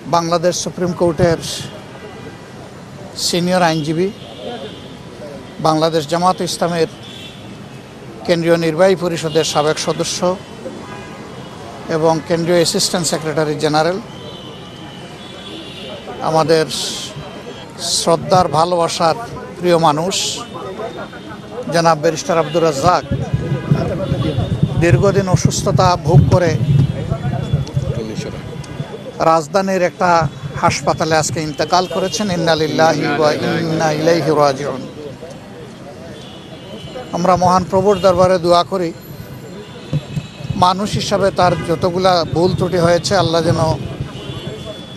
Bangladesh supreme কোর্টের senior আইনজীবী, বাংলাদেশ জামাত ইসলামের কেন্দ্রীয় নির্বাহী পরিষদের সাবেক সদস্য এবং কেন্দ্রীয় অ্যাসিস্ট্যান্ট সেক্রেটারি জেনারেল, আমাদের শ্রদ্ধার ভালোবাসার প্রিয় মানুষ জনাব ব্যারিস্টার আব্দুর রাজ্জাক দীর্ঘদিন অসুস্থতা ভোগ করে রাজধানীর একটা হাসপাতালে আজকে ইন্তেকাল করেছেন। ইন্না লিল্লাহি ওয়া ইন্না ইলাইহি রাজিউন। আমরা মহান প্রভুর দরবারে দোয়া করি, মানুষ হিসাবে তার যতগুলা ভুল ত্রুটি হয়েছে আল্লাহ যেন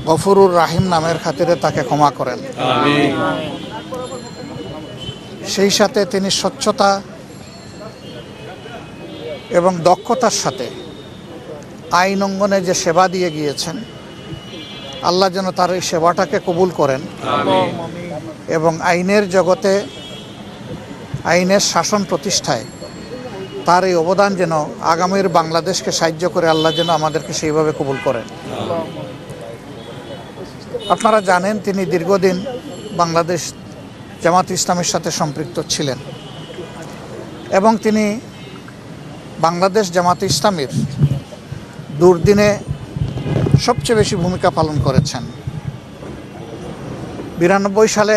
গফুরুর রাহিম নামের খাতিরে তাকে ক্ষমা করেন। আমিন। সেই সাথে তিনি স্বচ্ছতা এবং দক্ষতার সাথে আইন অঙ্গনে যে সেবা দিয়ে গিয়েছেন, আল্লাহ যেন তার এই সেবাটাকে কবুল করেন এবং আইনের জগতে আইনের শাসন প্রতিষ্ঠায় তার এই অবদান যেন আগামীর বাংলাদেশকে সাহায্য করে আল্লাহ যেন আমাদেরকে সেইভাবে কবুল করেন। আপনারা জানেন তিনি দীর্ঘদিন বাংলাদেশ জামাত ইসলামের সাথে সম্পৃক্ত ছিলেন এবং তিনি বাংলাদেশ জামাত ইসলামের দুর্দিনে সবচেয়ে বেশি ভূমিকা পালন করেছেন। 92 সালে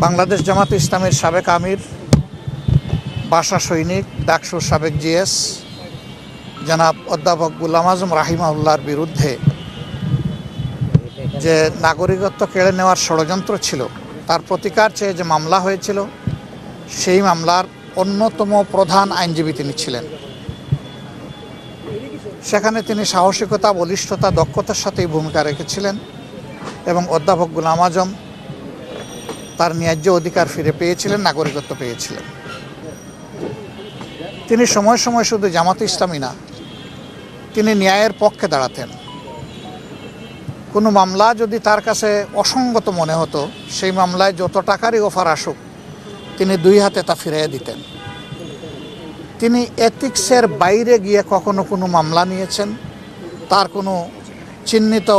বাংলাদেশ জামাত ইসলামের সাবেক আমির, বাসা সৈনিক, ডাকসুর সাবেক জিএস জনাব অধ্যাপক গোলাম আজম রাহিমাহুল্লাহর বিরুদ্ধে যে নাগরিকত্ব কেড়ে নেওয়ার ষড়যন্ত্র ছিল, তার প্রতিকার চেয়ে যে মামলা হয়েছিল, সেই মামলার অন্যতম প্রধান আইনজীবী তিনি ছিলেন। সেখানে তিনি সাহসিকতা, বলিষ্ঠতা, দক্ষতার সাথেই ভূমিকা রেখেছিলেন এবং অধ্যাপক গোলাম আজম তার ন্যায্য অধিকার ফিরে পেয়েছিলেন, নাগরিকত্ব পেয়েছিলেন। তিনি সময় সময় শুধু জামাত ইসলামী না, তিনি ন্যায়ের পক্ষে দাঁড়াতেন। কোনো মামলা যদি তার কাছে অসঙ্গত মনে হতো, সেই মামলায় যত টাকারই অফার আসুক তিনি দুই হাতে তা ফিরিয়ে দিতেন। তিনি এথিক্সের বাইরে গিয়ে কখনো কোনো মামলা নিয়েছেন, তার কোনো চিহ্নিত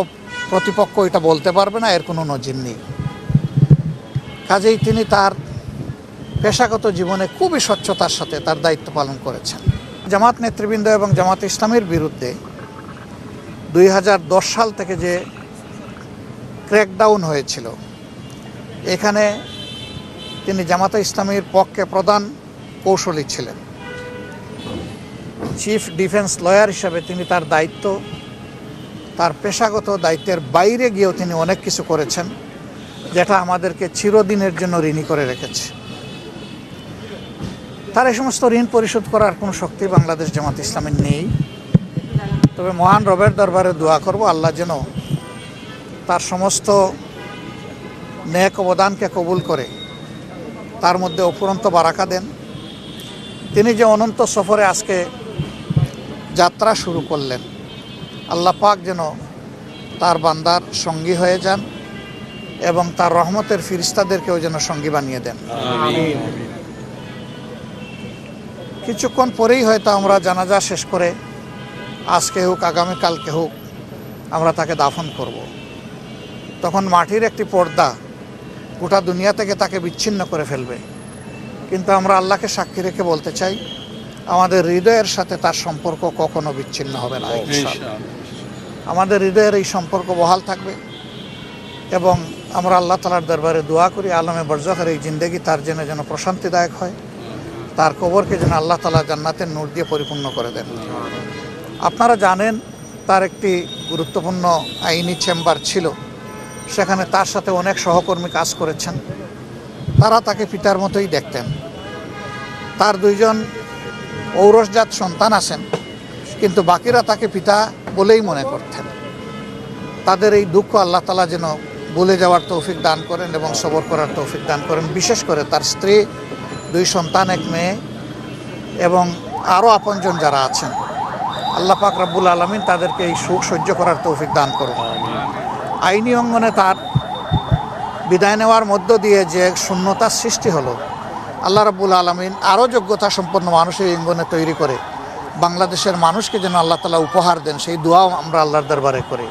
প্রতিপক্ষ এটা বলতে পারবে না, এর কোনো নজির নেই। কাজেই তিনি তার পেশাগত জীবনে খুবই স্বচ্ছতার সাথে তার দায়িত্ব পালন করেছেন। জামাত নেতৃবৃন্দ এবং জামাত ইসলামের বিরুদ্ধে 2010 সাল থেকে যে ক্র্যাকডাউন হয়েছিল, এখানে তিনি জামাতে ইসলামীর পক্ষে প্রধান কৌশলী ছিলেন। চিফ ডিফেন্স লয়ার হিসাবে তিনি তার দায়িত্ব, তার পেশাগত দায়িত্বের বাইরে গিয়েও তিনি অনেক কিছু করেছেন, যেটা আমাদেরকে চিরদিনের জন্য ঋণী করে রেখেছে। তার এই সমস্ত ঋণ পরিশোধ করার কোনো শক্তি বাংলাদেশ জামাত ইসলামের নেই। তবে মহান রবের দরবারে দোয়া করব, আল্লাহ যেন তার সমস্ত নেক অবদানকে কবুল করে তার মধ্যে অফুরন্ত বারাকা দেন। তিনি যে অনন্ত সফরে আজকে যাত্রা শুরু করলেন, আল্লাহ পাক যেন তার বান্দার সঙ্গী হয়ে যান এবং তার রহমতের ফিরিস্তাদেরকেও যেন সঙ্গী বানিয়ে দেন। কিছুক্ষণ পরেই হয়তো আমরা জানাজা শেষ করে আজকে হোক আগামীকালকে হোক আমরা তাকে দাফন করব। তখন মাটির একটি পর্দা গোটা দুনিয়া থেকে তাকে বিচ্ছিন্ন করে ফেলবে, কিন্তু আমরা আল্লাহকে সাক্ষী রেখে বলতে চাই, আমাদের হৃদয়ের সাথে তার সম্পর্ক কখনো বিচ্ছিন্ন হবে না। আমাদের হৃদয়ের এই সম্পর্ক বহাল থাকবে এবং আমরা আল্লাহ তাআলার দরবারে দোয়া করি, আলমে বরজাখের এই জিন্দেগি তার জন্য যেন প্রশান্তিদায়ক হয়, তার কবরকে যেন আল্লাহ তাআলা জান্নাতের নূর দিয়ে পরিপূর্ণ করে দেন। আপনারা জানেন তার একটি গুরুত্বপূর্ণ আইনি চেম্বার ছিল, সেখানে তার সাথে অনেক সহকর্মী কাজ করেছেন, তারা তাকে পিতার মতোই দেখতেন। তার 2 জন ঔরসজাত সন্তান আছেন, কিন্তু বাকিরা তাকে পিতা বলেই মনে করতেন। তাদের এই দুঃখ আল্লাহ তাআলা যেন ভুলে যাওয়ার তৌফিক দান করেন এবং সবর করার তৌফিক দান করেন। বিশেষ করে তার স্ত্রী, 2 সন্তান, 1 মেয়ে এবং আরও আপনজন যারা আছেন, আল্লাহ পাক রব্বুল আলামিন তাদেরকে এই সুখ সহ্য করার তৌফিক দান করুন। আইনি অঙ্গনে তার বিদায় নেওয়ার মধ্য দিয়ে যে শূন্যতার সৃষ্টি হলো, আল্লাহ রাব্বুল আলামিন আরও যোগ্যতা সম্পন্ন মানুষের অঙ্গনে তৈরি করে বাংলাদেশের মানুষকে যেন আল্লাহ তাআলা উপহার দেন, সেই দোয়াও আমরা আল্লাহর দরবারে করি।